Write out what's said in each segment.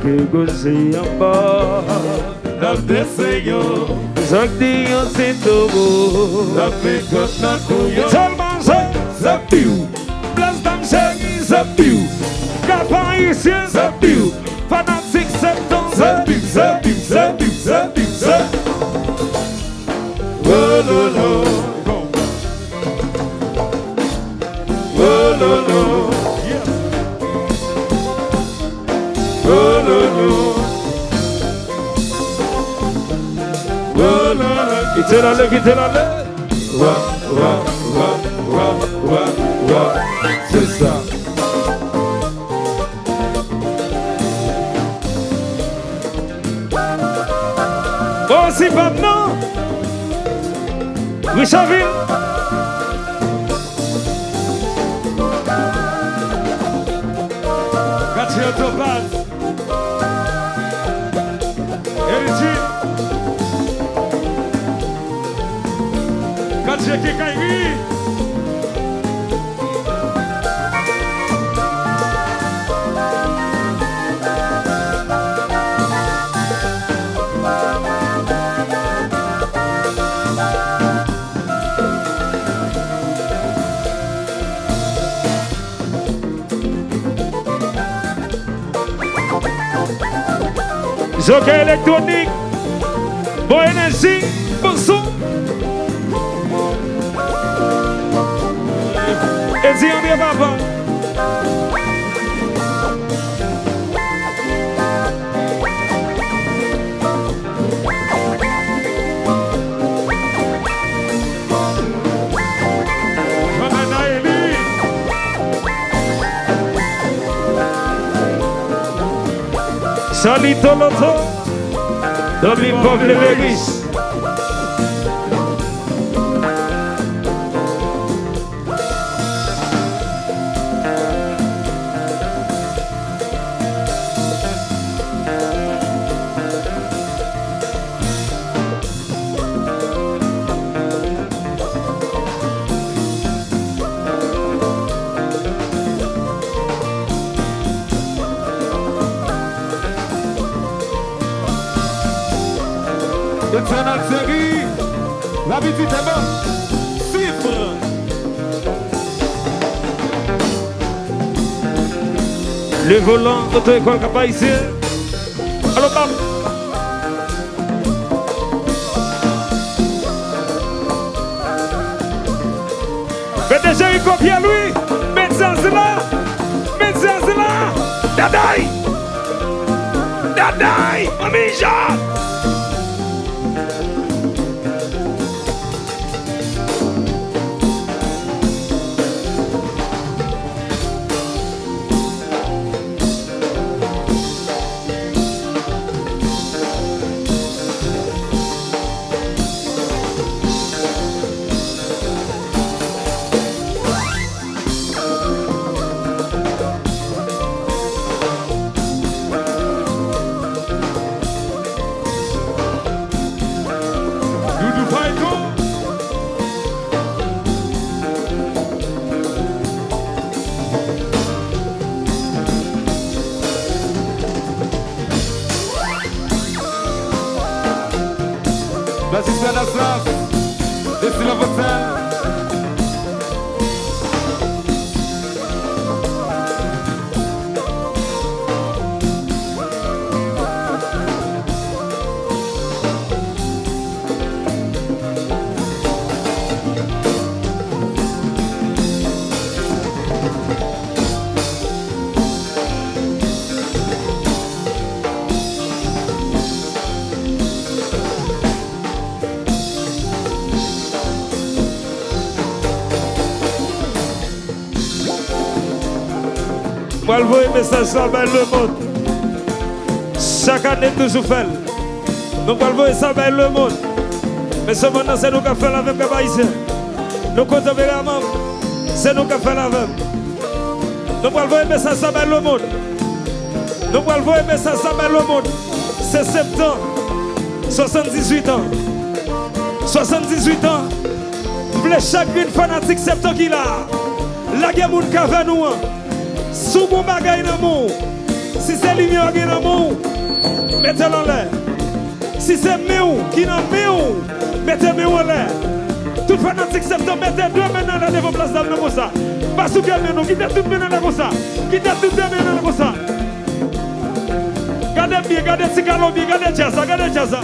Que gozei a barra desceu, Zagdinho se tomou, la pecot na cuyo. Seulement zapiu, place d'amcheng zapiu, capaïsien zapiu, fanatique septembre zapiu, zapiu, zapiu, zapiu, zapiu. Oh lolo, oh lolo. Oh no no, oh no no. Quittez-la-le. Wa wa wa wa wa wa. C'est ça. Oh si maintenant, Richardville. Gatien Topaz. Gatien Kikaïmi. Jockey électronique, bon énergie, bon son. Et si on est papa. Salito Loto, Dublin Pop Lewis. Notre série, la petite est bonne. Chiffre. Le volant auto-école Cap-Haïtien. Allô, Bam. Mettez Jéricho Pierre-Louis. Mettez en cela. Mettez en cela. Dadaï. Dadaï. Mamie Jean. L'assistant d'Assas, laissez la vote. Moi, je vois un message ça vers le monde. Chaque année, toujours fait. Nous allons ça vers le monde. Mais ce moment, c'est nous qui faisons avec les Haïtiens. Nous comptons vraiment. C'est nous qui faisons avec. Nous allons un message ça vers le monde. Nous allons un message ça vers le monde. c'est septembre, 78 ans. 78 ans. V'le chaque fanatique septembre qui là. La guerre moun ka ve nous. Sous bon bagay nan moun. Si c'est lumière qui nan moun, mettez-le en l'air. Si c'est miou qui nan miou, mettez-le en l'air. Tout fanatique septembre, mettez deux mains dans la place d'âme comme ça. Pas sous quel menou, quittez toutes les mains comme ça. Quittez toutes les mains comme ça. Gardez bien, gardez Ticalobi, gardez Jazza, gardez Jazza.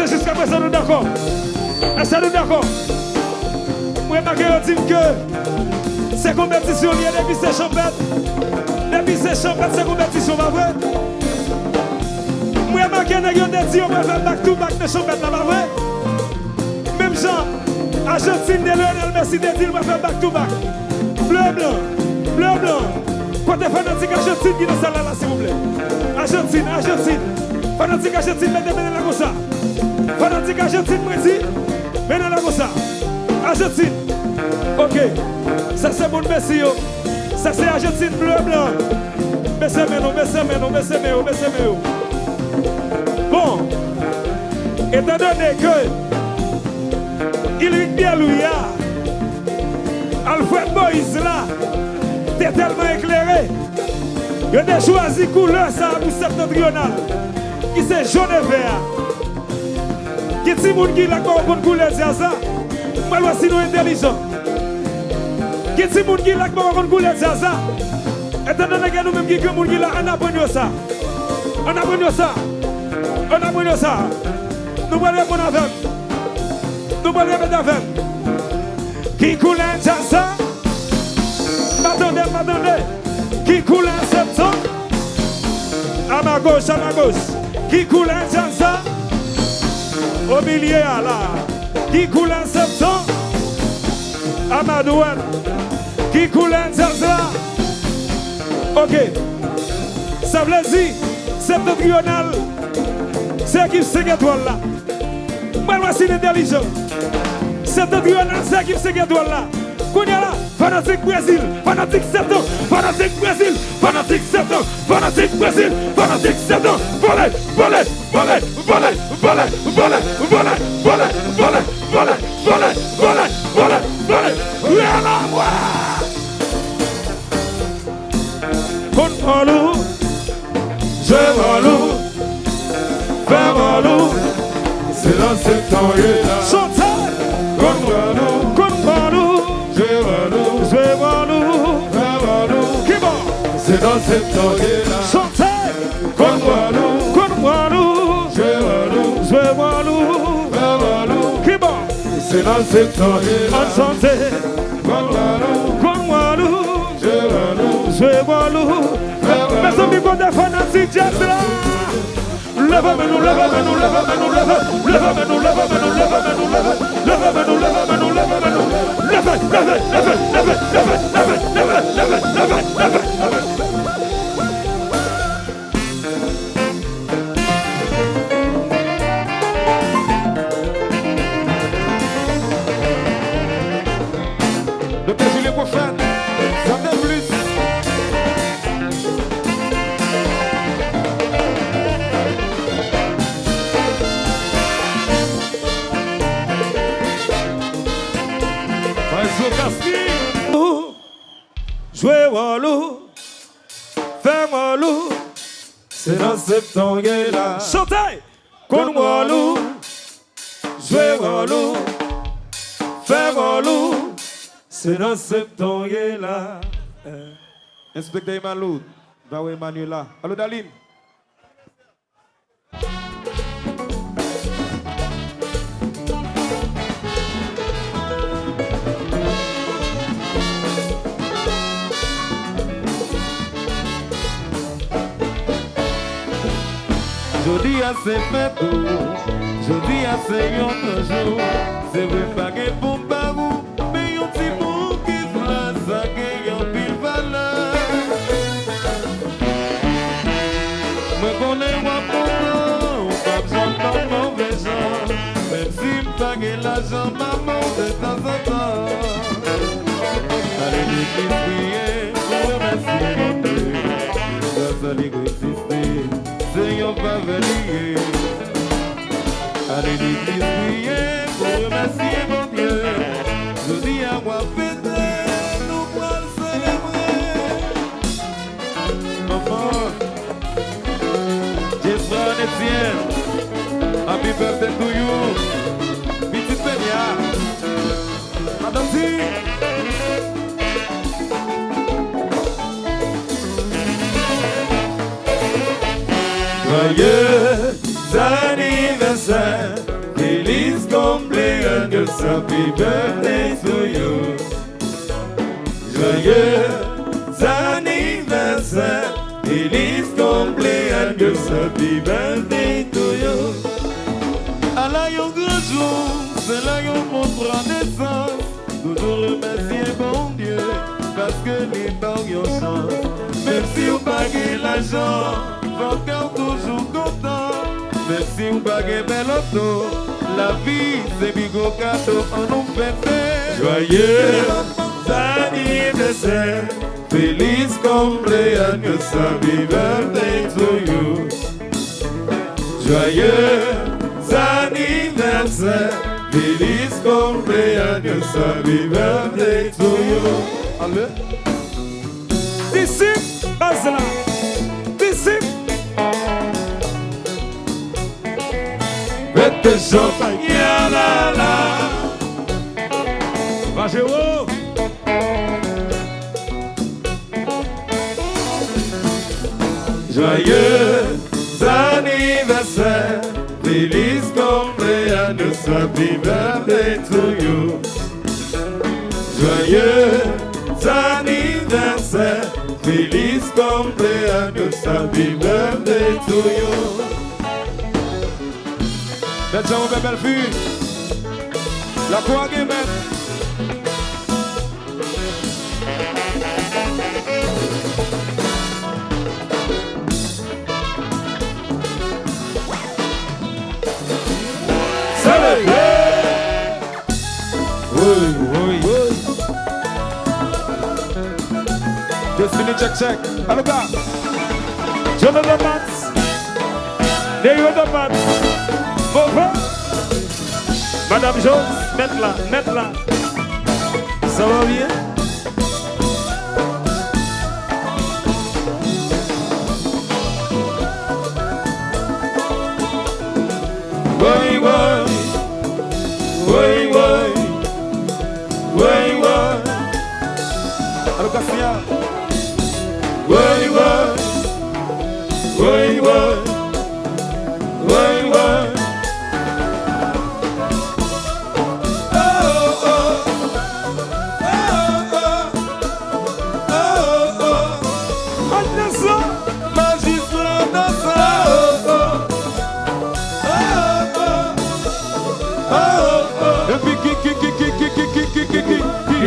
Jusqu'à présent, nous d'accord. Est-ce que nous d'accord? Moi, je dis que ces compétitions liées depuis ces champettes. Depuis ces champettes, ces compétitions, pas vrai? Moi, je dis qu'on va faire back-to-back de champettes, pas vrai? Même Jean, Argentine de Lionel Messi de dire qu'on va faire back-to-back. Bleu-blanc. Quand t'es fanatique Argentine qui est dans celle-là, s'il vous plaît. Argentine. Fanatique Argentine, mettez-le là comme ça. Fanatique Argentine, moi dit, maintenant là comme ça. Argentine, ok. Ça c'est mon Messi. Ça c'est Argentine bleu-blanc. Baissez mes. Bon, étant donné que Ylric Bielouya, Alfred Moïse là, t'es tellement éclairé. Il a choisi couleur ça pour septentrional. Qui c'est jaune et vert. Qui est le monde qui a une couleur de ça? Moi, je suis intelligent. Qui est le monde qui a une couleur de ça? Étant donné que nous-mêmes qui sommes là, on apprend ça. Nous allons répondre avec. Nous allons répondre avec. Qui coule en ça? M'attendez. Qui coule en septembre? À ma gauche. Qui coule en ça? Au milieu là, qui coule en septembre, à ma douane, qui coule en septembre. Ok, ça veut dire, septentrional, c'est l'équipe 5 étoiles là. Moi, je suis intelligent. Septentrional, c'est l'équipe 5 étoiles là. Kounia là, fanatique Brésil, fanatique septembre, fanatique Brésil, fanatique septembre, fanatique Brésil, fanatique septembre, volez. Contre-nous, je m'enloue, fais-moi-nous, c'est dans cette temps-là. Chantez, contre-nous, je m'enloue, fais-moi-nous, qui bon, c'est dans cette temps-là. Chantez, contre-nous, qui bon, c'est dans cette temps-là. En santé, contre-nous, je m'enloue. Mais ça me dit des fanatiques jazz là. Lève-nous. Le plaisir est profane, ça me plus. Jouez Wallou, fais-moi loup, c'est dans septembre là. Chantez, con Wallou, jouez Wallou, fais-moi loup, c'est dans septembre là. Inspecteur Emmanuel, va où Emmanuel là. Allô Daline. Jodi c'est fait tout. Jeudi c'est un autre jour. C'est vrai pas que bon pas vous, mais un petit mot qui fait ça qui a pile valeur. Me connais moi pourtant, pas besoin de mauvais gens. Même si m'pas que l'argent maman de temps en temps. Allez l'église prier, pour remercier mon Dieu. Grâce à l'église exister, Seigneur va venir. Allez l'église prier, pour remercier mon Dieu. Je dis à moi fêter, nous pour le célébrer. Maman, Jesran Etienne, happy birthday to you. Petite Peña, Madame Si. Joyeux anniversaire, feliz cumpleaños, happy birthday to you. Joyeux anniversaire, feliz cumpleaños, happy birthday to you. À la yon grand jour, c'est là yon montre en naissance. Toujours remercier bon Dieu, parce que les parents yon chance. Même si vous baguez l'argent, encore toujours content. Même si vous baguez bel auto, la vie c'est bigo cadeau, on nous fête. Joyeux anniversaire, feliz cumpleaños, happy birthday to you. Joyeux anniversaire, feliz cumpleaños, happy birthday to you. Allez. D'ici, Basla. D'ici. Faites champagne, la la. Va chez vous. Joyeux anniversaire, feliz cumpleaños, happy birthday to you. Joyeux anniversaire, feliz cumpleaños, happy birthday to you. Let's go, belle fille. La foi qui met. Destiny check. Allô gars. Jonathan Mats. Léo Mats. Bonjour. Madame Jones, mette là. Ça va bien? Ouais. Allô Cassia. Ouais.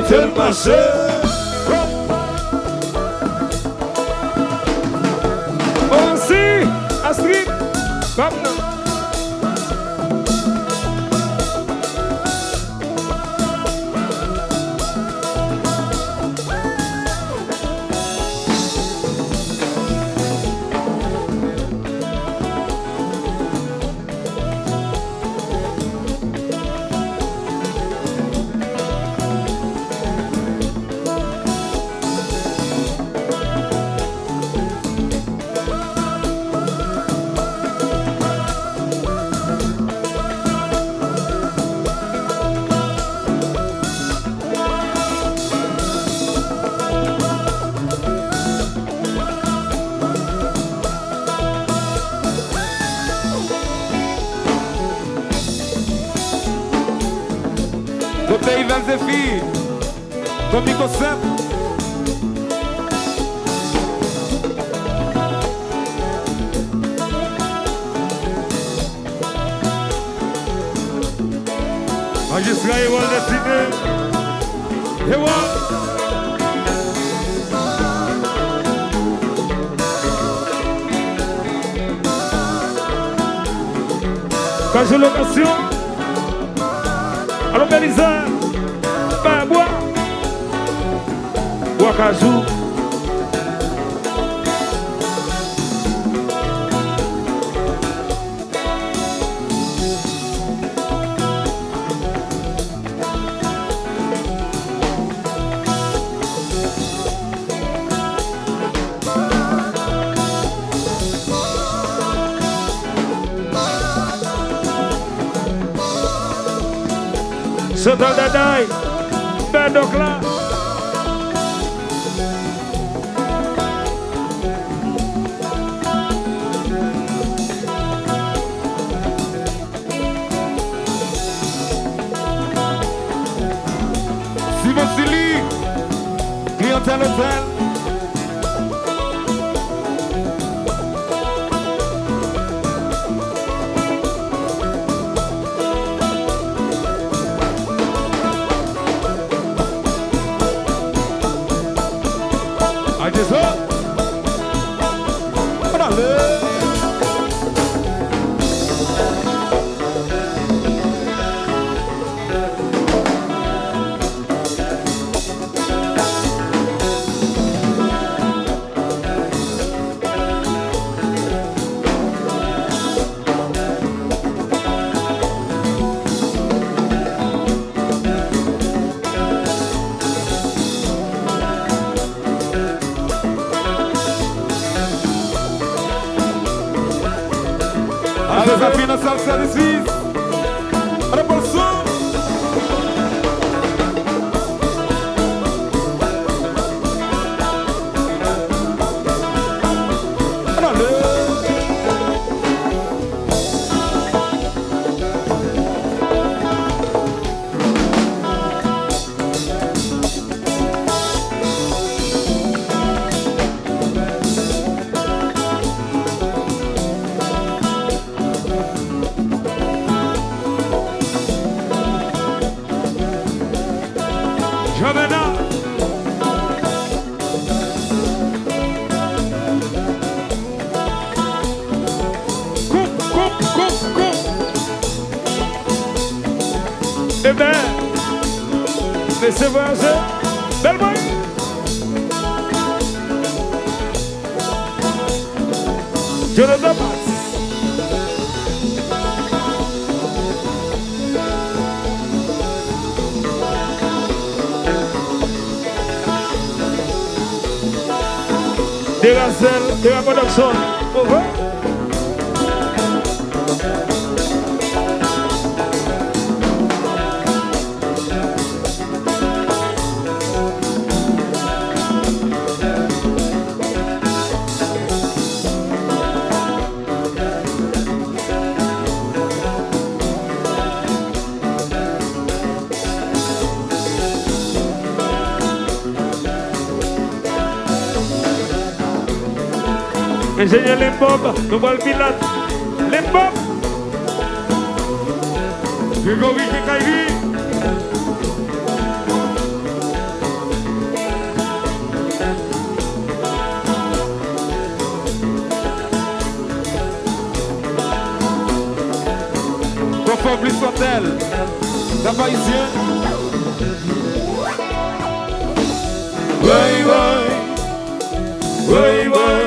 Tell myself. Oh, si, Astrid, come now. Botei Vanzefi, comigo sempre. Magistrat Ewal destiné. Ewal. Quand j'ai l'occasion, allons Bélisa, ben bois, bois cajou. Sotan Daday, ben donc là. Simon Sili, clientèle hôtel. Desafio na salsa de Suisse. Olha para o som. Laissez voyager, belle boy. Jonathan Bass. Dégacel, de la production. Over. Ingénieur Limbob, nous voyons le pilote. Limbob. Grégory Kikaïvi. Confort Blissantel, la Parisien. Ouais, ouais. Ouais, ouais.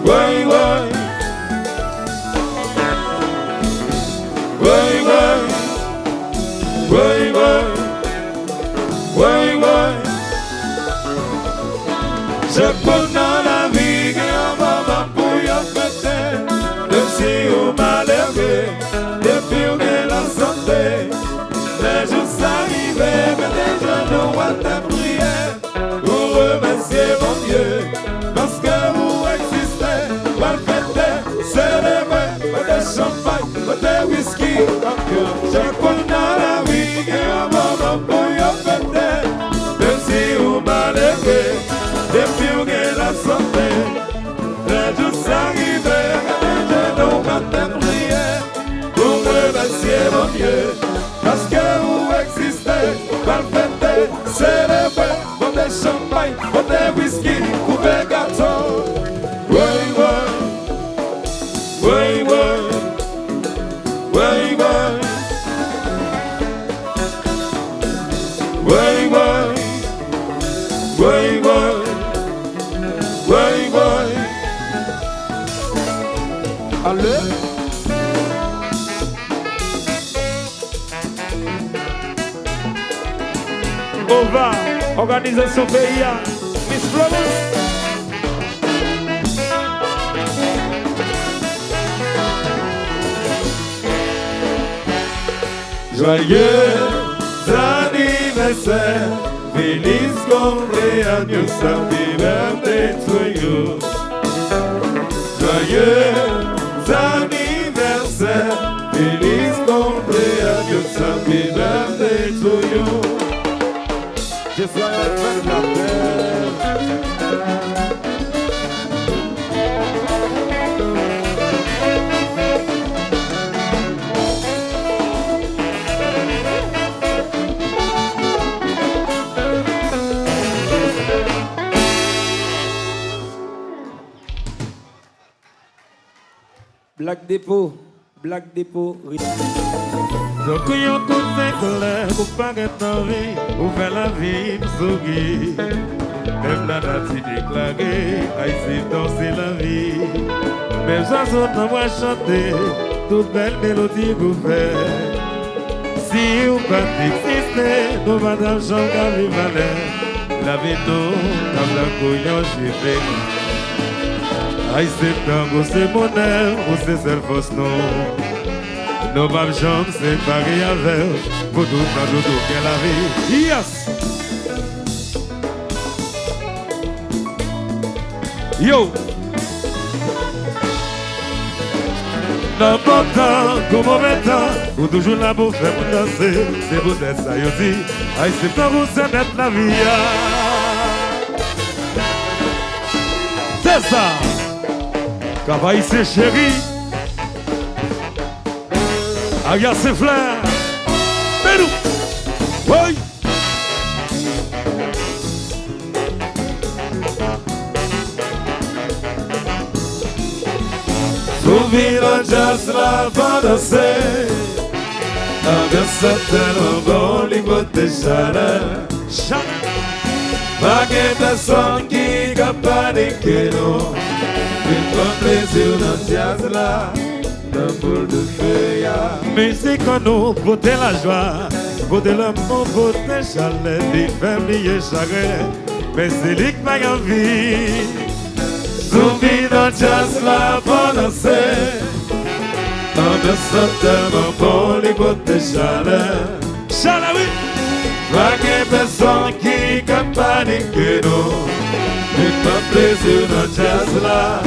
Way, way, way, way, way, way, way, way. Chaque fois dans la vie, qu'il y a un moment pour y fêter, même si on m'a levé, depuis on est la santé, les jours s'arrivent, mais déjà nous on t'a prié pour remercier mon Dieu, parce que vous existez. Champagne, de whisky, chaque fois dans la vie, qu'il y a un moment pour y fêter, même si on m'a levé, depuis on est la santé, les jours s'arrivent, quand les genoux quand t'es prié, pour remercier mon Dieu, parce way, way. Way, way. Way, way. Way, way. Allez. OVA, organisation PIA, Miss Florence. Joyeux anniversaire, feliz cumpleaños, happy birthday to you. Joyeux anniversaire, feliz cumpleaños, happy birthday to you. Je suis la Black Depot. Donc, yon côté colère, pour pas être en vie, pour faire la vie, sourire. Même la date déclarée, ici danser la vie. Même chanson, on va chanter, toute belle mélodie vous fait. Si vous pas exister, nous madame Jean Gabriel Valère, la vie nous, comme la couillon, j'ai fait. Aïe, c'est tango, c'est mon air, ou c'est celle fausse, non. Nos mêmes jambes séparées avec, pour tout dans tout qu'elle la vie. Yes! Yo! Dans bon temps, comme mauvais temps, pour toujours là pour faire pour danser, c'est vous être ça, yo dit. Aïe, c'est tango, c'est d'être la vie. C'est ça! Cavaille, c'est chéri. Aïe, c'est fleur. Pérou. Oui. Souviens le jazz, la va danser. Ambiance tellement bon, les mots de chaleur. Pas que personne qui a paniqué, non. Une bonne plaisir dans le jazz là, dans boule de feuillard. Musique en nous, beauté la joie, beauté l'amour, beauté chaleur, des familles chagrin, mais c'est lui qui m'a envie. Souviens dans le jazz là, pour danser. Ambiance tellement bon, les mots de chaleur. Chaleur, oui. Pas que personne qui a paniqué, non. Une bonne plaisir dans le jazz là,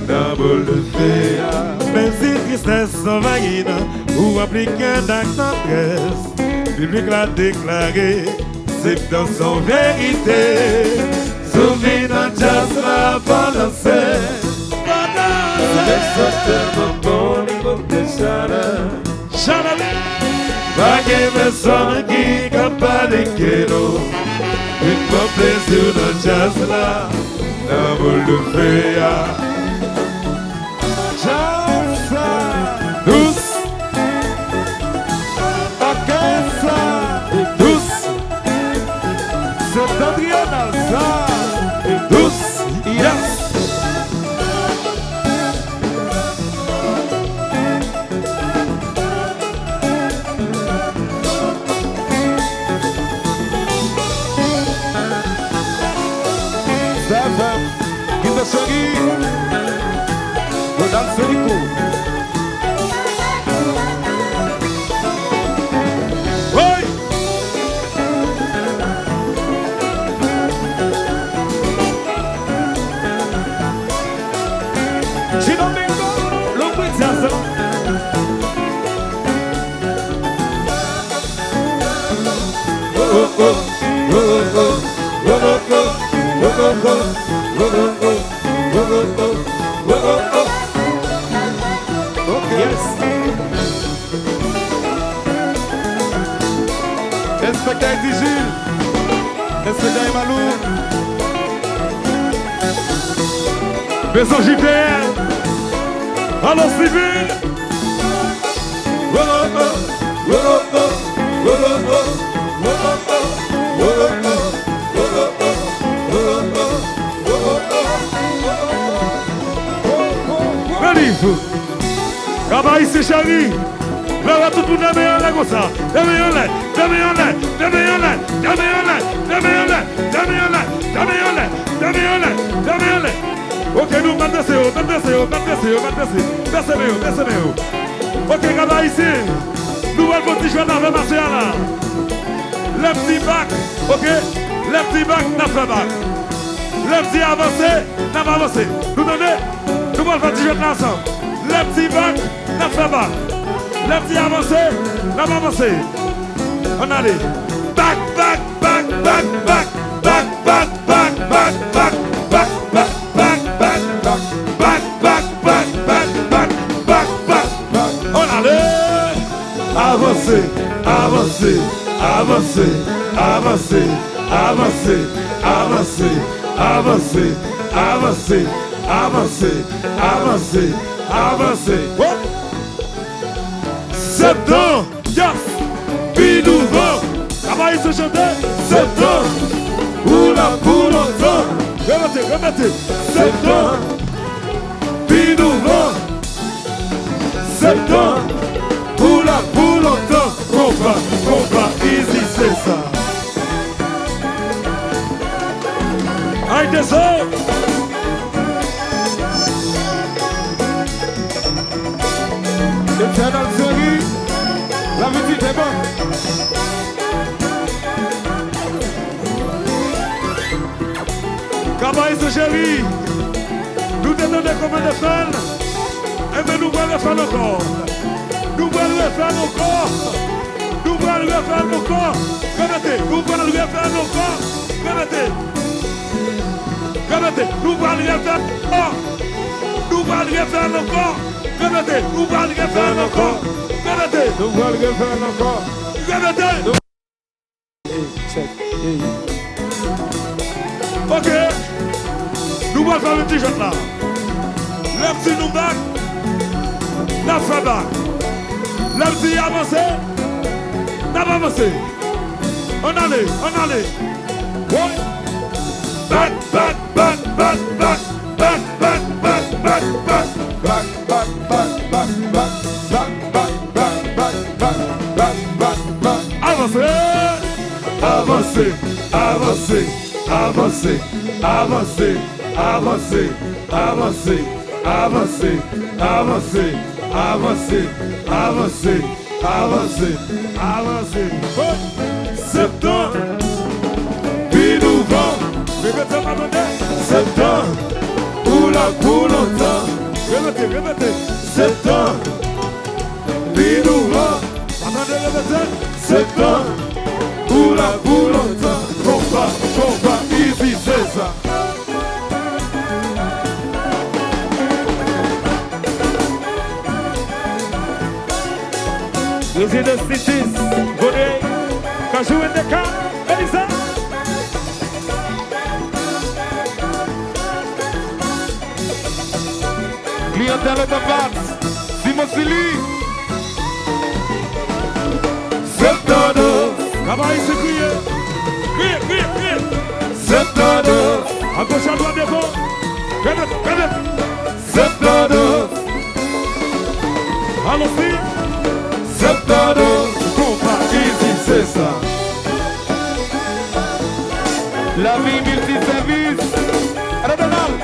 dans boule de feuillard. Même si tristesse envahit, ou appliquer d'acte tendresse, public l'a déclaré, c'est dans son vérité. Souviens dans le jazz là, pour danser. Ambiance tellement bon, les mots de chaleur. Chaleur, Pas que personne qui a paniqué, non. Une bonne plaisir dans le jazz là, dans boule de feuillard. douce, douce, C'est Adriana Alza. douce, yes. Kita Shangi, Godal Serico. Oui. Chino Bingo, le bruit jazz. Yes. Inspecteur Digil, Inspecteur Malou, Maison JPR. Allons civil. Cabaye c'est chéri. Là tout le monde est meilleur là comme ça. Est meilleur là. Ok, nous maintenant. Ok, Cabaye ici. Nous allons petit jouer dans la marché là. Le petit bac, ok. Le petit bac n'a fait bac. Le petit avancé n'a pas avancé. Nous donnez. Nous allons petit jouer ensemble. Le petit bac n'a fait bac. Le petit avancé n'a pas avancé. On allait. Bac. On allait. Avancer. Oh. Septembre, yes, puis nouveau. Travail se chanter. Septembre, pour longtemps. Remettez. Septembre, puis nouveau. Septembre, pour longtemps. Combat, easy, c'est ça. Aïe, désolé. C'est dans le série, la musique est bonne. Cabaye ce chéri, nous te donnons combien de fans? Et bien nous allons le faire encore. Remettez, nous allons le faire encore. Remettez. Nous allons le faire encore. Remettez, nous allons le faire encore. Remettez. Ok. Nous allons faire le petit jet là. Le petit nous back. La fait back. Le petit avancé. N'a pas avancé. On allait. Ouais. Back. Avancez. Septembre, puis nous vend. Septembre, pour longtemps. Répétez. Septembre, puis nous vend. Septembre, pour longtemps. Combat, easy, c'est ça. Using the cities, Bonnet, Kajou in the car, Elisa. Clientèle de base, Simon Sili. Septembre, Cabaye se crie. Septembre, à gauche à droite devant. Remet. Septembre, allons-y. Septembre, combat easy, c'est ça. La vie multiservice. Redonald.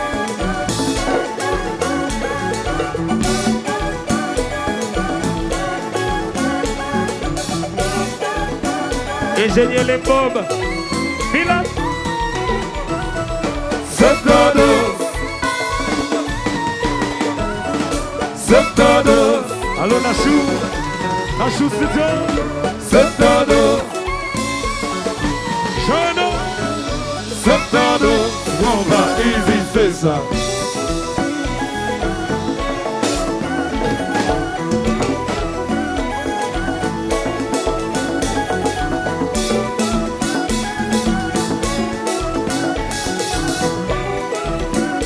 Ingénieur les bombes. Milan. Septembre. Allô, Nachou Studio. Septembre. Jeune. Septembre. On va easy, c'est ça.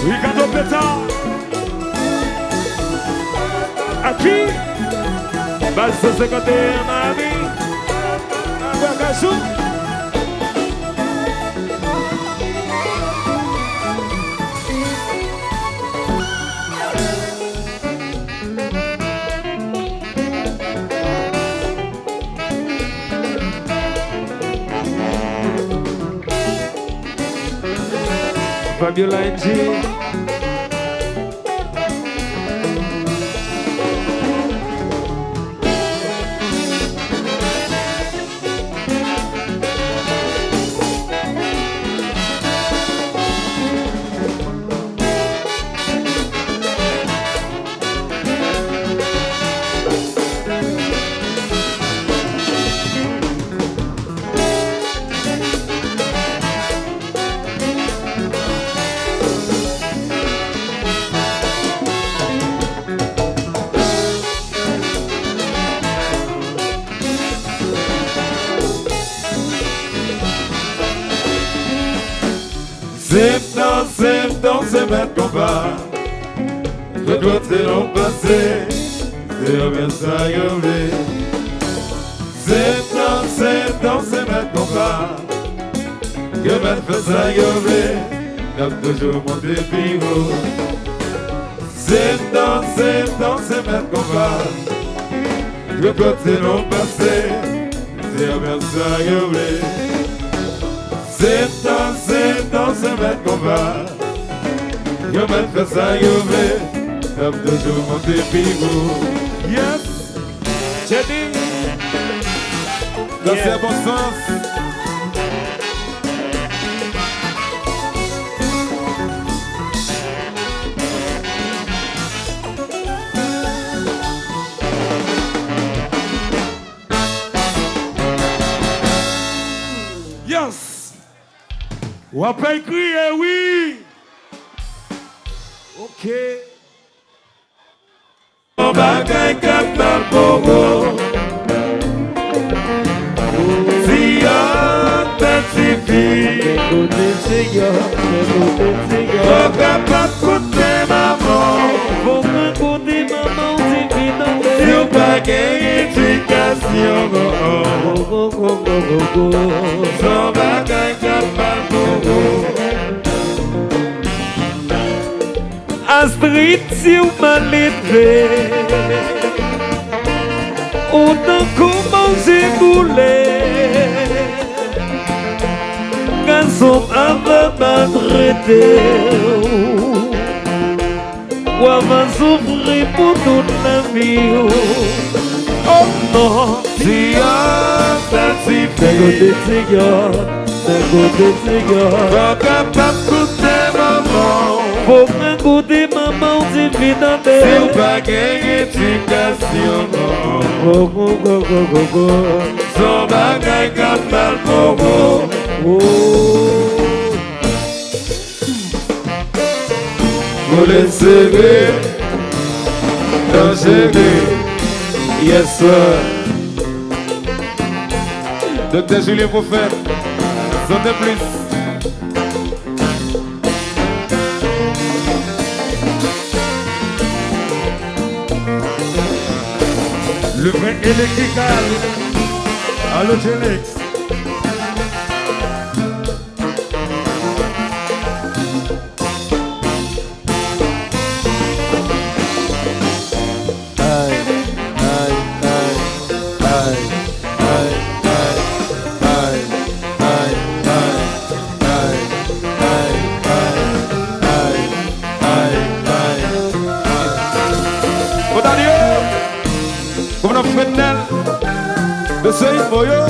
Ricardo Peta. Aqui. Base 151 Miami. Abacachou. Fabiola NG. C'est mettre combat. Je dois te l'en passer. C'est bien ça y est. C'est mettre combat. Que mettre fait ça y est. Comme toujours mon débit. C'est mettre combat. Je dois te l'en passer. C'est bien ça y est. C'est mettre combat. Je me fais ça, je vais, comme toujours monter pivot. Yes, Jenny. Dans ce bon sens. Yes. On va pas écrire, oui. Ok. On va gagner comme dans le Bogo. Si on t'intifie, on va pas côté maman. Si on va gagner éducation, on va gagner comme dans le Bogo. Astrid, si vous m'enlevez, autant comment j'ai boulé, garçon avant m'adresser, ou avant souffrir pour toute la vie. Oh non, si on t'intifie, d'un côté tigre, on va pas côté maman. faut un côté maman divine dans Si on va gagner éducation, son bagay comme dans le Bogo. Vous les serrez, dangereux, yes sir. Docteur Julien Prophète, santé plus. Le vrai électrical, Allogenix. Comme on fait Nel, de ce Moyo.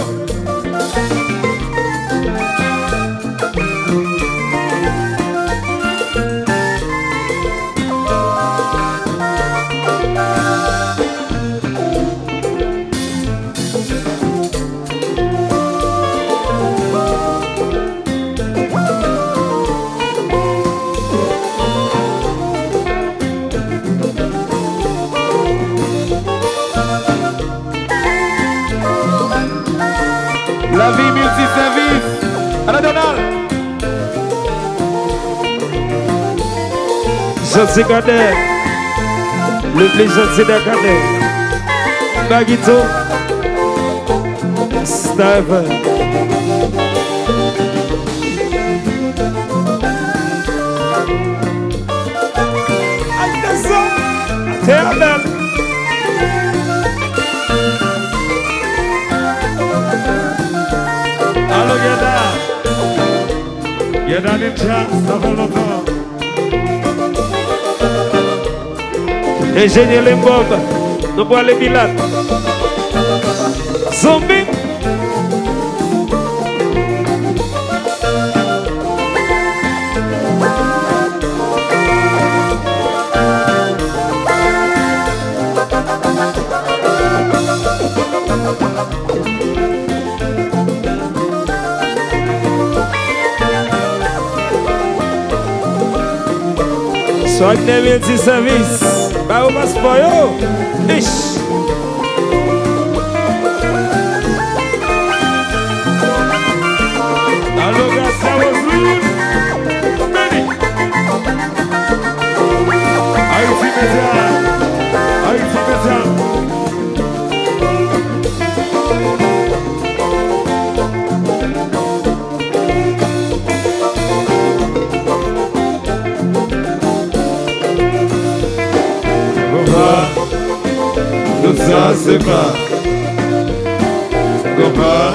La vie multiservice à la Donald. Gentil Cadet, le plus gentil des cadets. Bagito. Steve. Atenção. Até a bela. Alô, Gueda. Gueda Ninja, ça fait longtemps. Engenheiro Lemboba, no Boale Milan. Zombie. Só que deve de serviço. Vai o Maspoio. Ixi. Alô, Garcia Oslu. Beni. Aí se meter. Aí se meter. Tout ça c'est pas combat,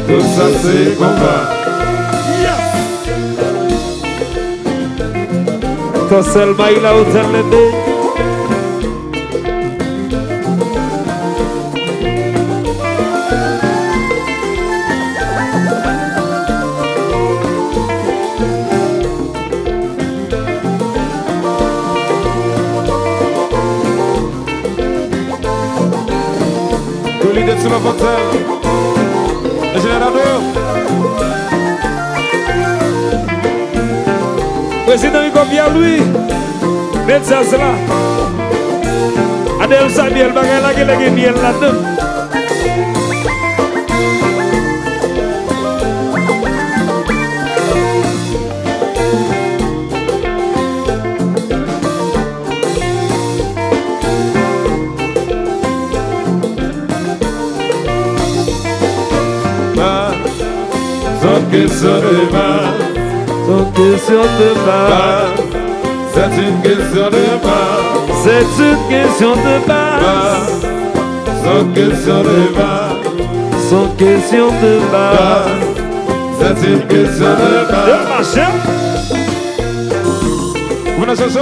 tout ça c'est combat. Ton seul mail à hauteur le dé. L'idée de la fontaine, le générateur. Président Hugo Pierre-Louis, médecin cela. Adel Samuel, bagay la gele miel là-dedans. Sans question de base, Sans question de base, c'est une question de base, c'est une question de base. sans question de base, Sans question de base, c'est une question de de base. machin. Vous venez chercher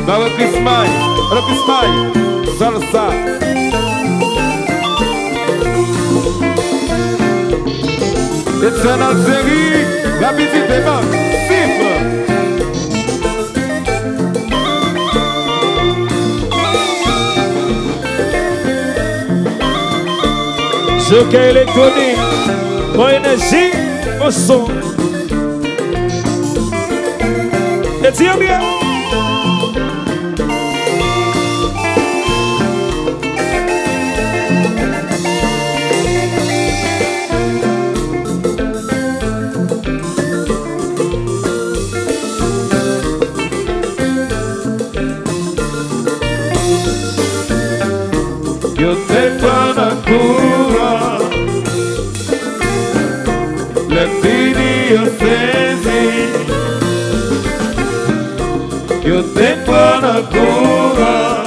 dans le pismaï, salsa. C'est un Algérie, la visite est massive. Jockey électronique, mon énergie, mon son. Et tiens bien. Yo te para cura, le fini yo sezi. Yo te para cura,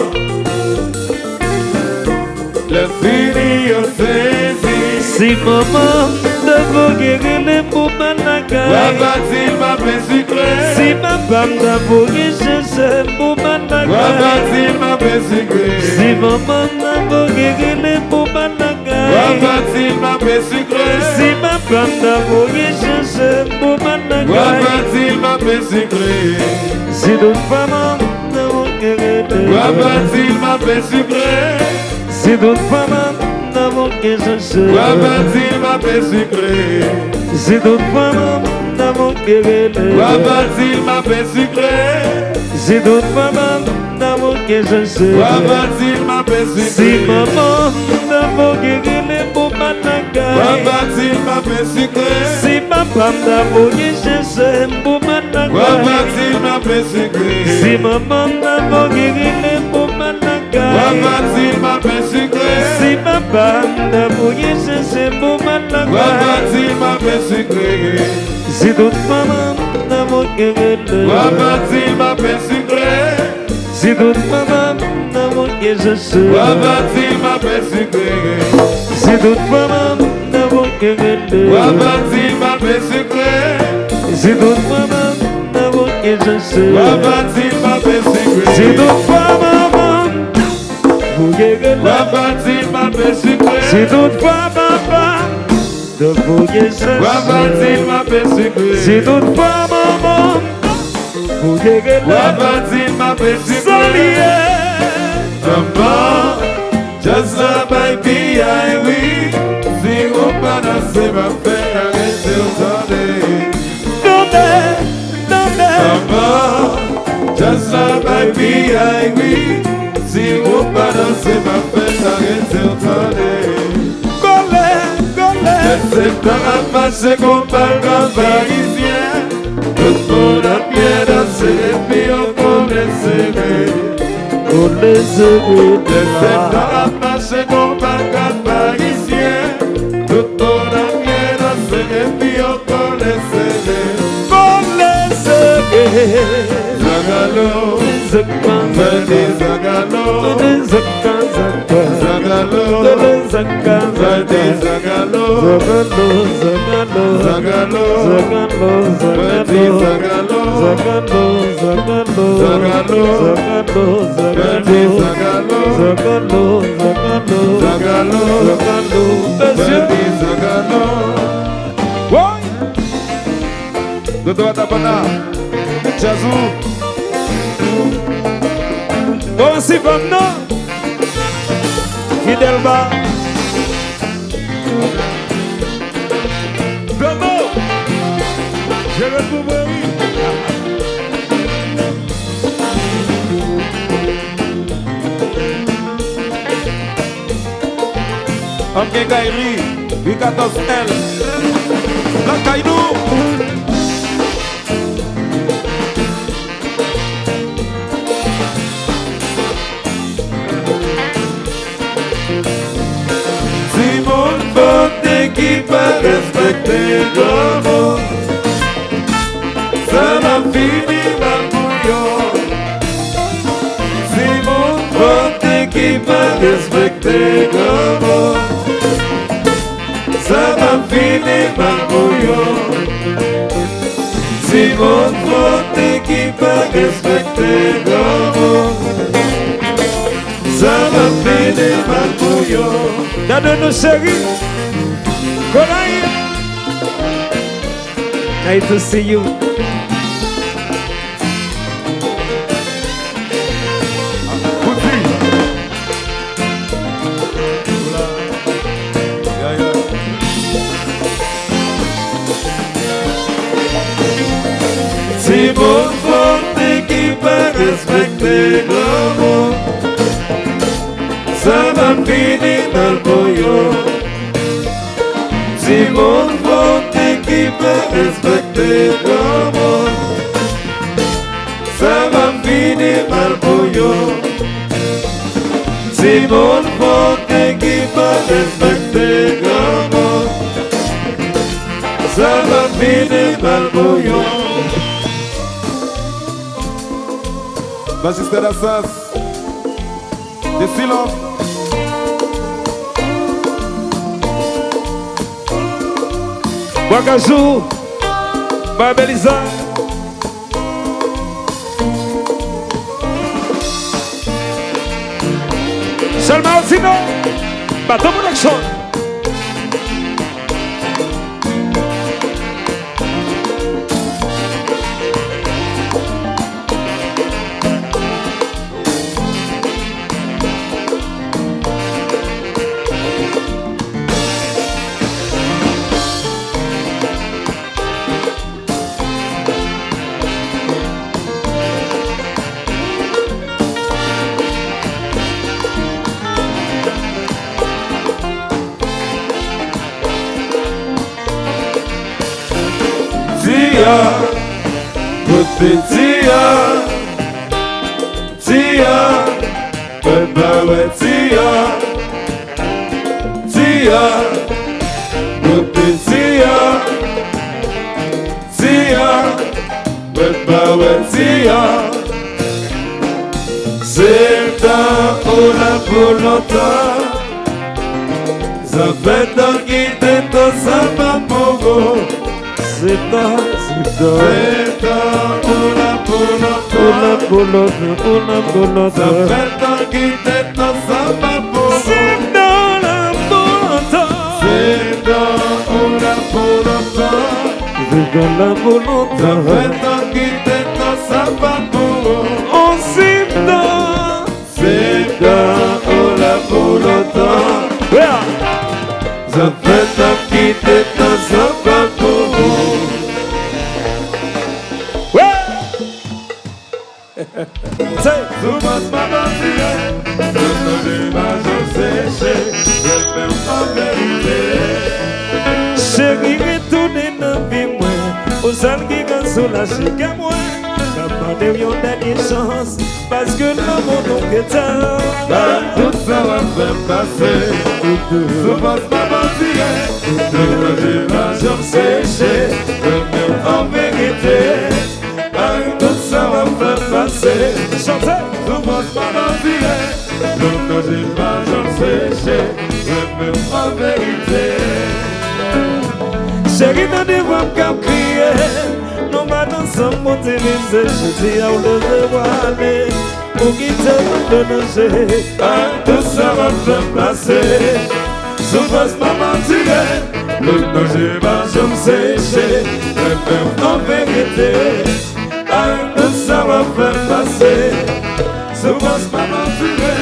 le fini yo sezi. Si maman de vous guérir les mots manaka. Wabatil ma pain sucré. Si ma femme de vous guérir ces mots manaka. Wabatil ma pain sucré. Si maman de vous guérir les mots manaka. Wabatil ma pain sucré. Si ma femme de vous guérir ces mots manaka. Wabatil ma pain sucré. Si d'autres femmes de vous guérir les Wabatil ma pain sucré. Si d'autres femmes de vous guérir ces Wabatil ma pain sucré. Si d'autres femmes de vous guérir les Wabatil ma pain sucré. Si d'autres femmes de vous guérir ces Wabatil ma pain Si sucré. maman de vous guérir les mots manaka. Wabatil ma pain sucré. Si ma femme de vous guérir ces mots manaka. Wabati ma pesikwe. Si maman n'a pas guéri pour malaka. Wabati ma pesikwe. Si papa n'a pas guéri c'est pour malaka. Wabati ma pesikwe. Si toute maman n'a pas guéri. Wabati ma pesikwe. Si toute maman n'a pas guéri c'est. Wabati ma pesikwe. Si toute maman n'a pas guéri. Wabati ma pesikwe. Si toute maman n'a pas guéri c'est. Wabati ma pesikwe. Si toute maman vous guéri. Wabati ma pesikwe. Si toute maman de vous guéri. Wabati ma pesikwe. Si toute maman vous guéri. Wabati ma pesikwe. Solier. Maman, just a baby I will. Si on pana se ma fait arrêter aujourd'hui. Maman, just a baby I will. Si on pana se ma fait arrêter aujourd'hui. C'est un marché qu'on parle comme parisien. Tout le monde a bien dansé et puis on connaît. C'est un marché qu'on parle comme parisien. Tout le monde a bien dansé et puis on connaît. Zagalo, Zagalo, Zagalo, Zagalo, Dodo Atabana, Jazou. Bon, si maintenant, fidèle bas. Dodo, je vais vous voir. Amke Kairi, B14L, la Kaidou. Si mon bonne qui va respecter l'homme, ça va finir mal bouillon. Si mon bonne qui va respecter l'homme, ça va finir mal bouillon. Si mon bonne qui va respecter l'homme, ça va finir mal bouillon. Dado no chéri, Koraï. Nice to see you. Si mon bonne qui va respecter l'homme, ça va finir dans le bouillon. Si mon bonne qui va respecter l'homme, ça va finir dans le bouillon. Si mon bonne qui va respecter l'homme, ça va finir dans le bouillon. Magister Assas, de silence. Wakazou, Babeliza. Salma Alcino, Bateau Production. côté tia, tia, papa ouais tia, tia, côté tia, tia, papa ouais tia. C'est un pour la pour longtemps. Ça fait tant qu'il t'étonne, ça va pour vous. C'est un pour la pour longtemps. Ça fait tant qu'il t'étonne, ça va pour vous. C'est dans la pour longtemps. C'est dans la pour longtemps. C'est dans la pour longtemps. Ça fait tant qu'il t'étonne, ça va pour vous. On s'y donne. C'est dans la pour longtemps. Ça fait tant qu'il t'étonne, ça va pour vous. Ouais. C'est Souvent ma bandille, je ne vais pas séché, je fais en vérité. chéri retourne dans vie moi, au seul qui gagne sous la chic à moi. Demandez une dernière chance, parce que l'amour donc est tard. Tout ça va faire passer. Souvent ma bandille, je ne vais pas séché, je fais en vérité. Tout ça va faire passer. Chantez. Souvent ma bandille, je ne vais pas séché, je fais en vérité. Chéri dans des voix qu'à crier, non pas dans son monter les je dis à où le aller, pour qu'il te donne Tout ça va faire passer. Souvent ma bandille, le danger va je me sécher, je fais en vérité. Tout ça va faire passer. Souvent ma bandille,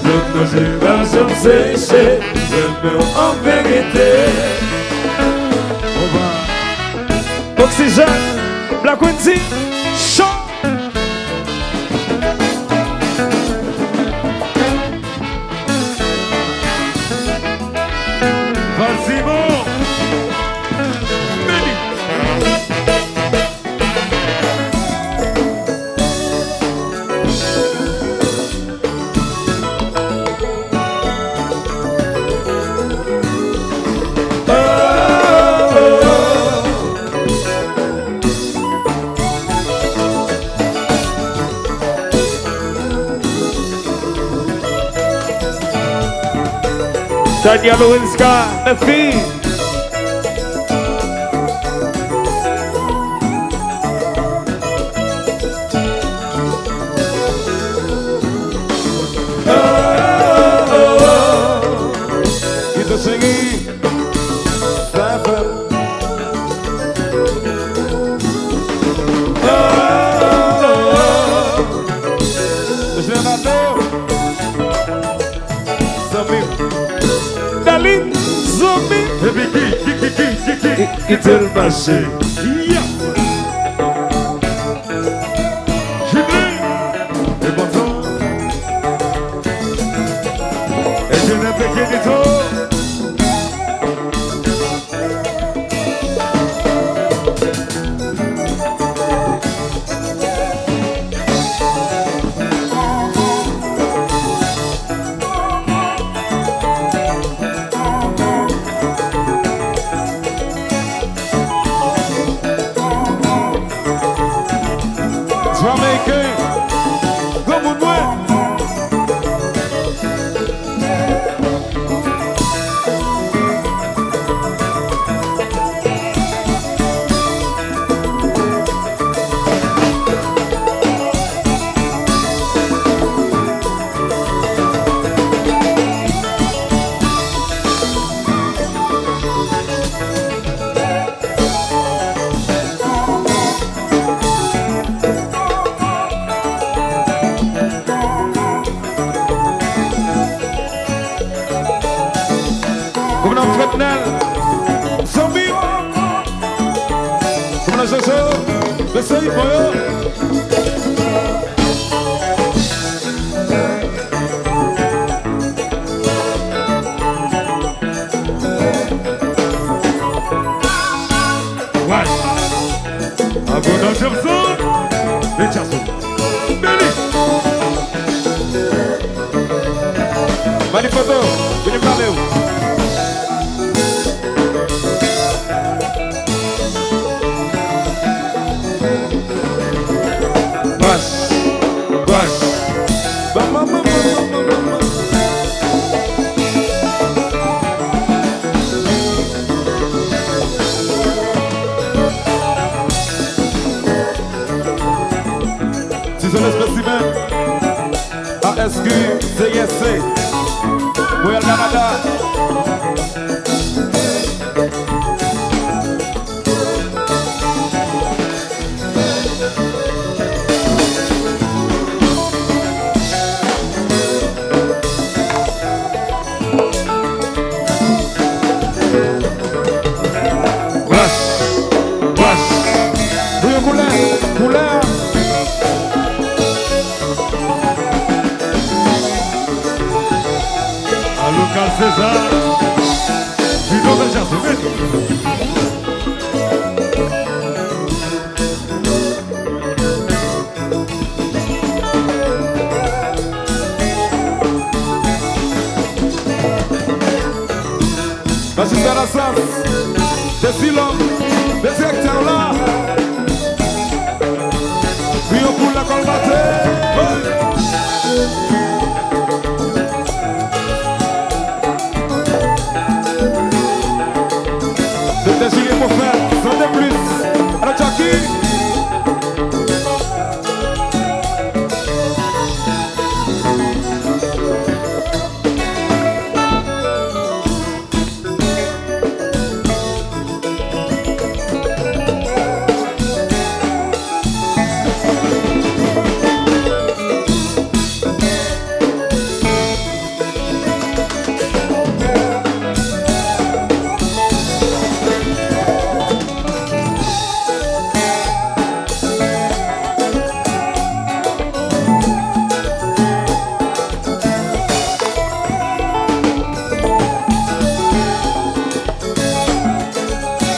le danger va je me sécher, je fais en vérité. Oxygène, Black Quincy, chant. Vas-y bon. Tanya Lewinsky, la fille. Get the singing. Stand up. Je m'attends. Samir. Daline, Zombie. Et puis qui te le marché. Jubilé. Et bon temps. Et je n'ai plus qu'un détour. Jamaican, comme un moi. Comme Frednel, Zombie, comme la chanson, le soleil pour eux. Ouais, un bon Jefferson. Benchasso. Billy. Mani photo. Venez parler. ASQ, CSC, Royal Canada. César, Vitor Benchasso, vem. Nas interações desse longo, desse hectare lá, vinho por la combater. Déchiré pour faire, sans de plus. Alors Jackie.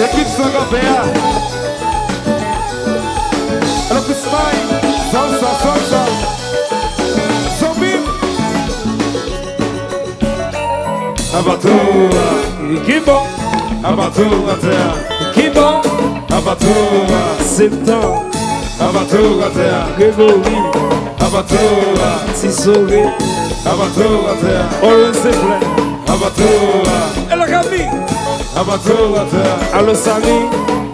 Équipe Sangapéa. Alors que smile, salsa, salsa. Zombie. Abatua. Kimbo. Abatua terra. Kimbo. Abatua. Septembre. Abatua terra. Grégory. Abatua. Sissoré. Abatua terra. Oren Sefler. Abatua. El Rami. Abatua terra. Allo Sami.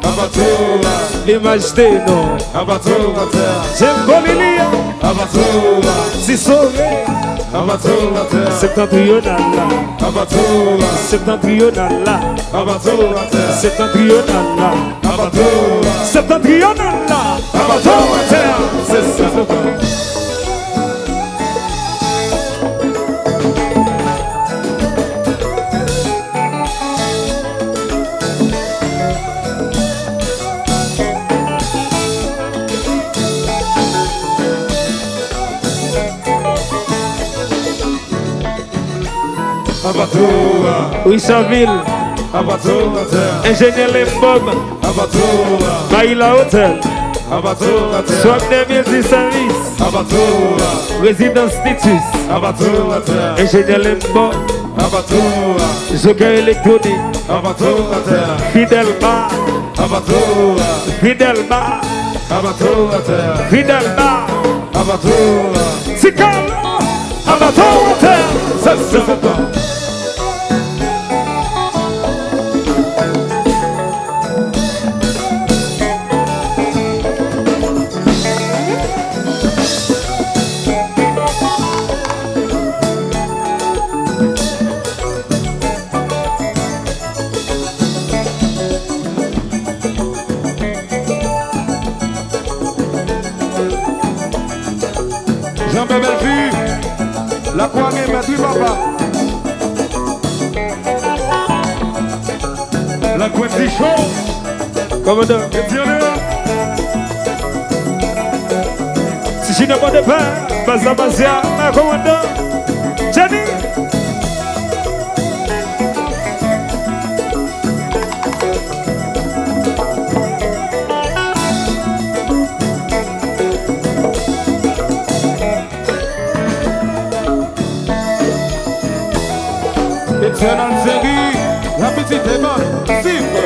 Abatua. L'image de non. Abatua terra. J'aime Bolilia. Abatua. Sissoré. Abatua terra. Septentrional là. Abatua. Septentrional là. Abatua terra. Septentrional là. Abatua. Septentrional là. Abatua terre. C'est ça. Abatua. Richardville. Abatua terra. Ingénieur Lembob. Abatua. Maïla Hotel. Abatua terra. Swagner Music Service. Abatua. Résidence Titus. Abatua terra. Ingénieur Lembob. Abatua. Joker électronique. Abatua terra. Fidel Bar. Abatua. Fidel Bar. Abatua terra. Fidel Bar. Abatua. Sikala. Abatua Hotel. C'est ça. Jean-Pierre Bellevue, la Kouangé, Maître Papa. La Quincy Show. Commandant. Si je n'ai pas de pain, Baza Bazia, ma commandant. Jenny. C'est dans la série, la petite est bonne, cible.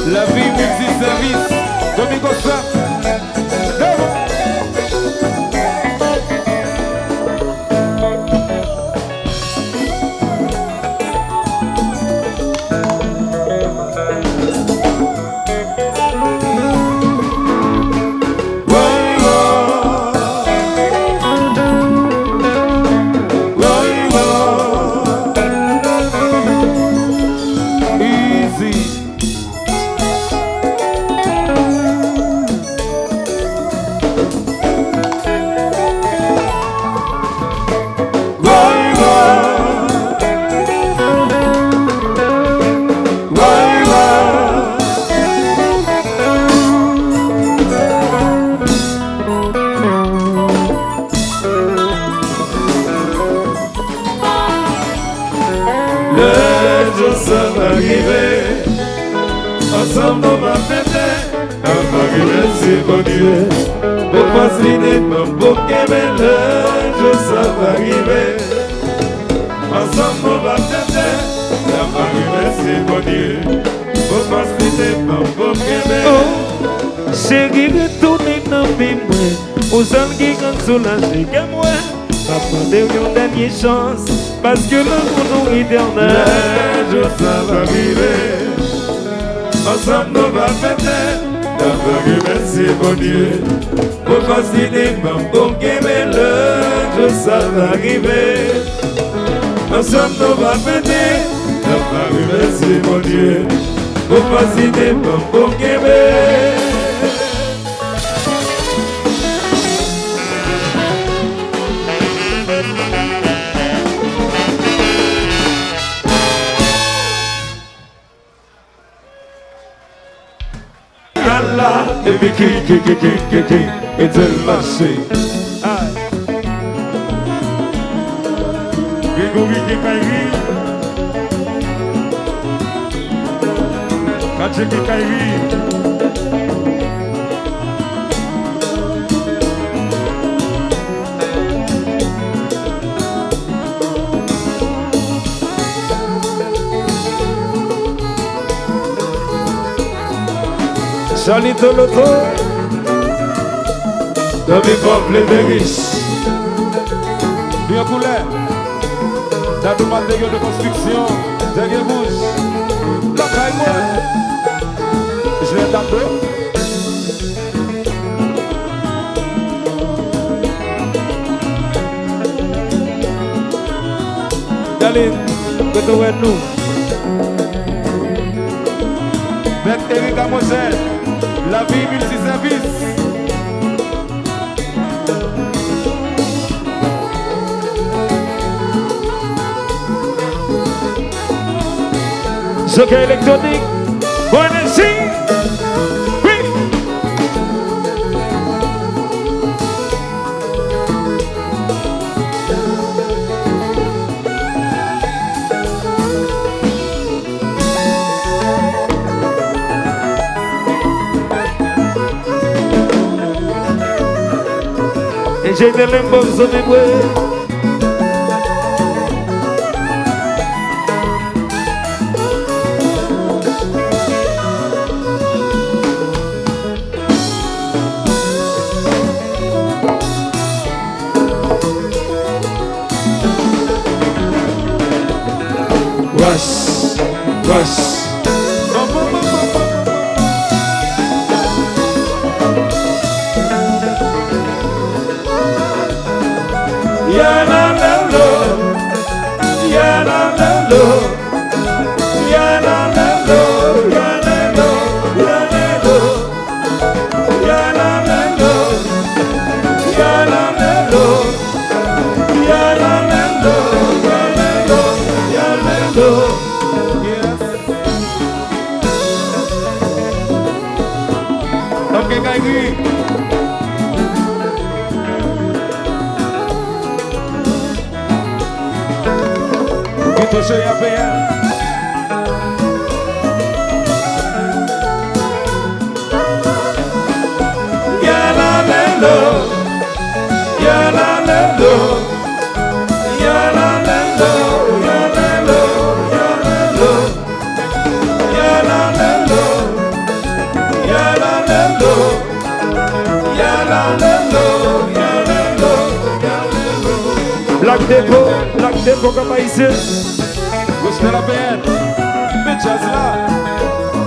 La vie multiservice, Domingo Sa. Ensemble on va fêter, on va remercier mon Dieu. Pour faciliter mon beau le jour ça va arriver. Ensemble on va fêter, on va remercier mon Dieu. Pour faciliter mon beau oh, chérie retourne dans mes mains, aux hommes qui comptent soulager que moi. Attendez une dernière chance, parce que le monde est éternel. Le jour ça va arriver. Ensemble nous va fêter, on va remercier mon Dieu. Pour faciliter mon bon mais le jour ça va arriver. Ensemble nous va fêter, on va remercier mon Dieu. Pour faciliter mon bon et puis qui et tel marché. Grégory qui caille, Mathieu qui caille. Charlie Toloto, dans mes peuples de riches. Bien couleur, dans nos matériaux de construction, derrière rouge, la caille moi, je l'ai tapé. Daline, que tu es nous. Bête Erika Moselle, la vie multiservice. Jockey électronique, bonne énergie. Oui. Et j'ai des limbos sur mes bouées. Rush. toucher à payer. Yala lelo, yala lelo, yala lelo, yala lelo, yala lelo, yala lelo, yala lelo, yala lelo, yala lelo. Black Depot comme ici. Gostei da band, mais jazz lá,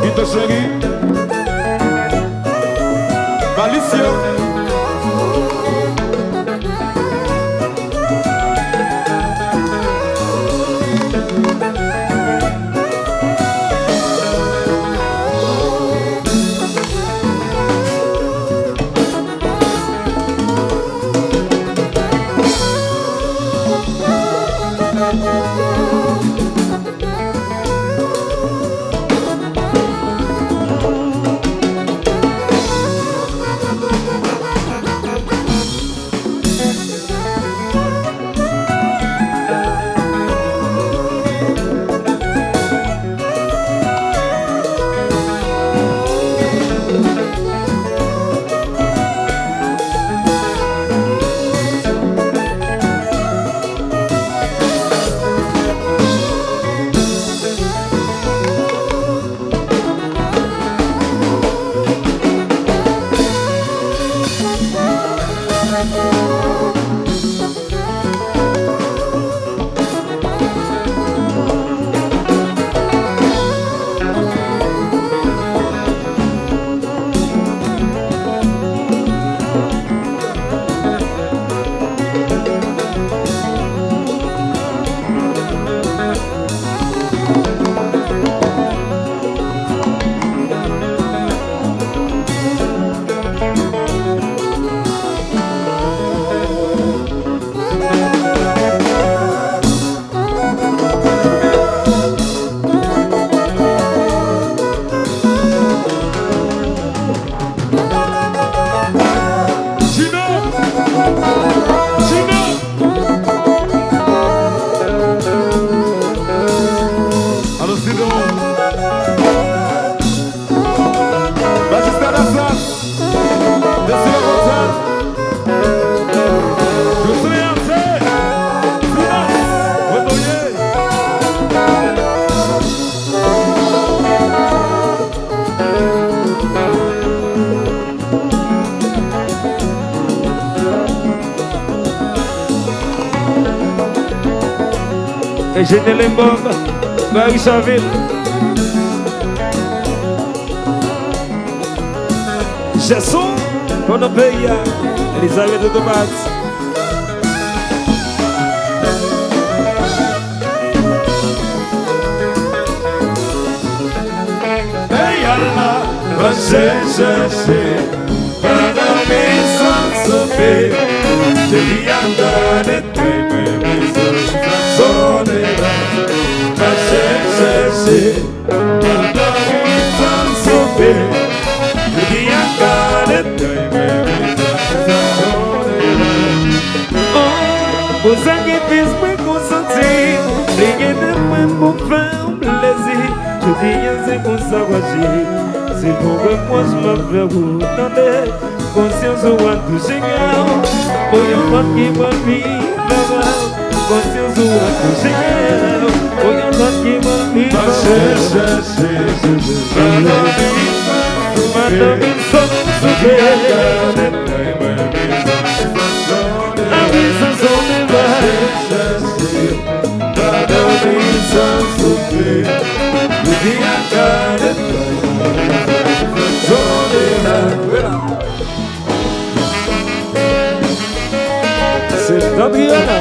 Vitor Chegui, Valicio. Eugène Lembonga, Marie-Chaville. Gesson, pour nos pays, Elisabeth de Tomates. Hey Allah, chercher, para mim sans souper, je viens de chercher, para mim sans souper, je viens Vous avez fait me consentir, les de moi pour faire un plaisir. Je dis c'est pour ça que c'est pour que moi je m'appelle vous tendez. Conscience ou à tout chegar, pour y avoir qui va vivre. Conscience ou à tout chegar, pour y avoir qui va vivre. Madame, ils sont soupés. C'est Adriana.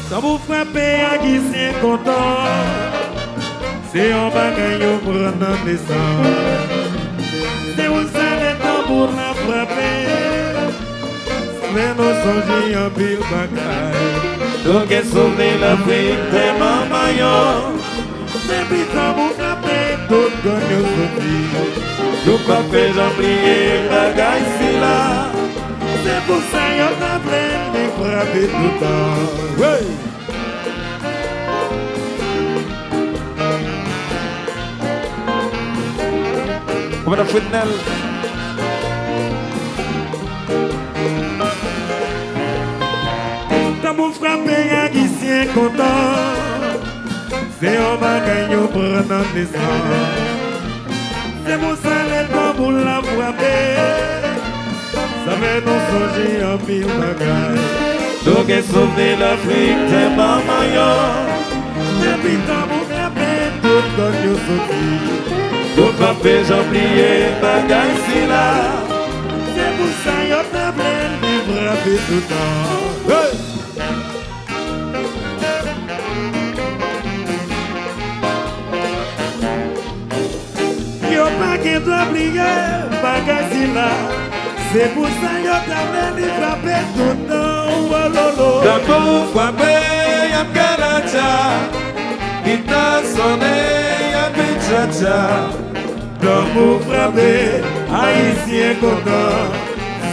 Ça vous frappe à qui c'est content. C'est un bagage pour prendre naissance. C'est songe en pile bagaille. Donc est sauvé la vie de maman. Depuis ça vous frappez tout gagne sorti. Tout pas fait j'oublier bagaille si là. C'est pour ça y'en a plein de frapper tout le temps. Ouais. On va faire Nel. T'as mon frappé à qui s'y est content. C'est un bagage au prenant des sangs. C'est mon salaire pour la frapper. Ça fait non songer en pile bagage. Donc est sauvé l'Afrique de maman. Depuis t'as mon frappé tout comme yo sorti. Donc pas fait j'oublier bagage si là. C'est pour ça y'a ta pleine de frapper tout le temps. Hey! Yo pas qu'à t'oublier bagage si là. C'est pour ça y'a ta pleine de frapper tout le temps. D'amour frappé y'a m'galacha. Qui t'a sonné y'a m'chacha. D'amour frappé, haïtien content.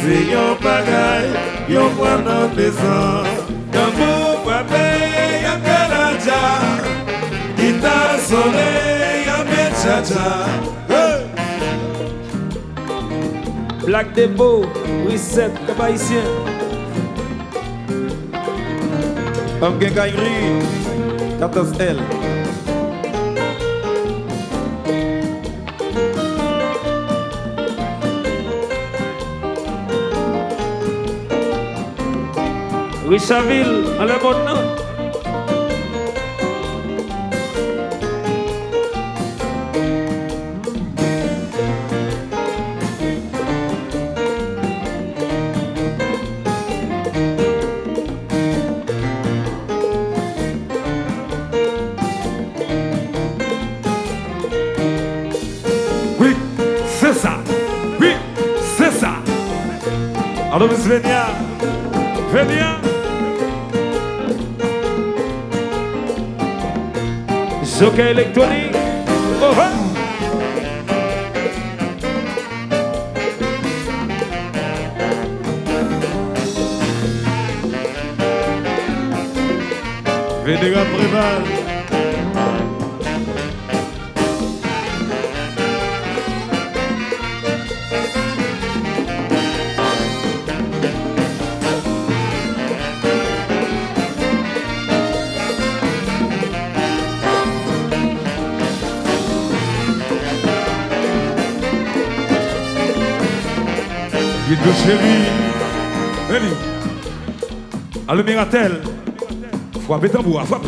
C'est yon bagaille, yon prenant des ans. D'amour frappé, y'a Kalaja. Qui t'a sonné, y'a Mechacha. Black Debo, Reset, comme haïtien. Homme Gengaïri, 14L. Richardville, en le monde non. Oui, c'est ça. Oui, c'est ça. Alors, Miss Venia, Venia. Jockey électronique. Oh, oh. Vénéga Préval. Guido chéri, venez. Allô Miratel, frappez tambour, frappe.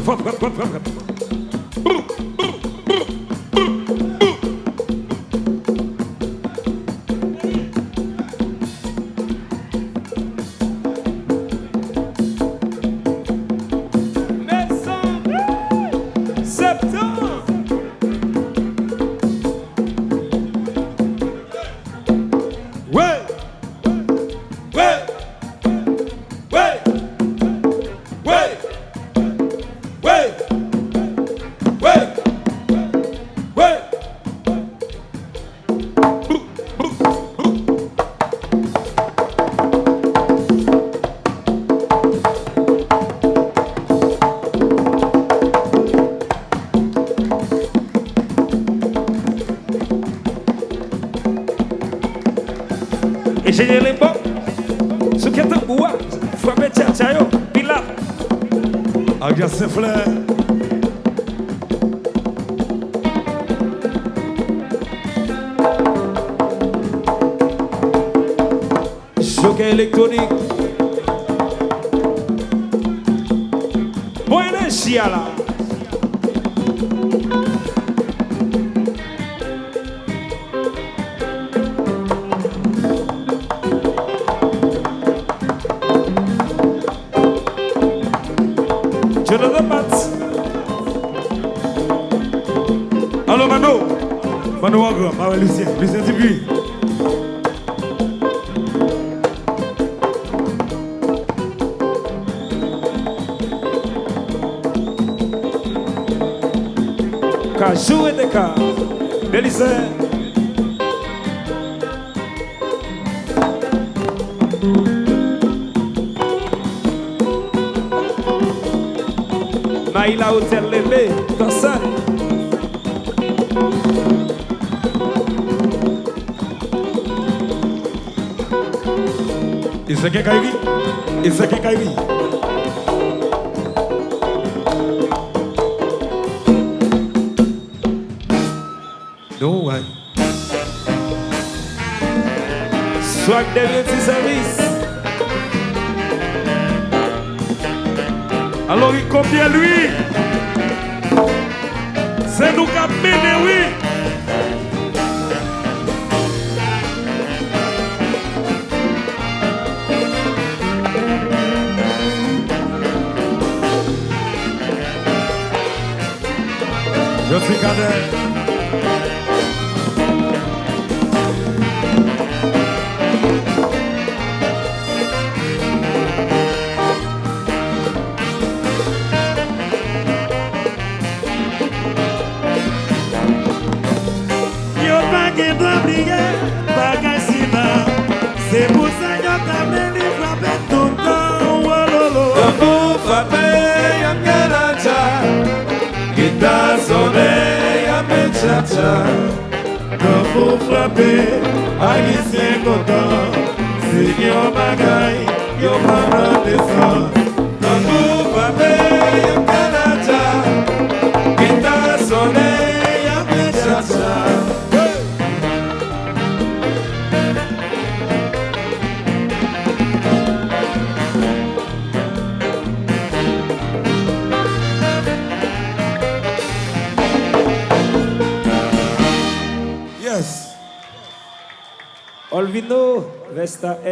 Et j'ai les bons, ce qui est un bois, frappé tchachayo, pilap. Agia Saint-Fleur. Jockey électronique. Bon énergie là. Jonathan Batz. Allô Mano. Mano Wagram, ah ouais, Lucien Dupuis. Cajou et des cas. Belize. Maïla Hôtel Lébé, Tansan. Isso aqui é Kairi? Isso aqui é Kairi? No way. Swag devient de service. Alors il combien lui? C'est nous qui avons mené, oui. Je suis cadet. C'est pour ça que t'as mené frapper tout le temps. Tambour frappé, y'a Kalacha. Guitare sonné, y'a Mechacha. Tambour frappé, haïtien content. Seigneur Bagaille, y'a pas de descente. Tambour frappé, y'a Kalacha. Guitare sonné, y'a Mechacha. Olvino, Vesta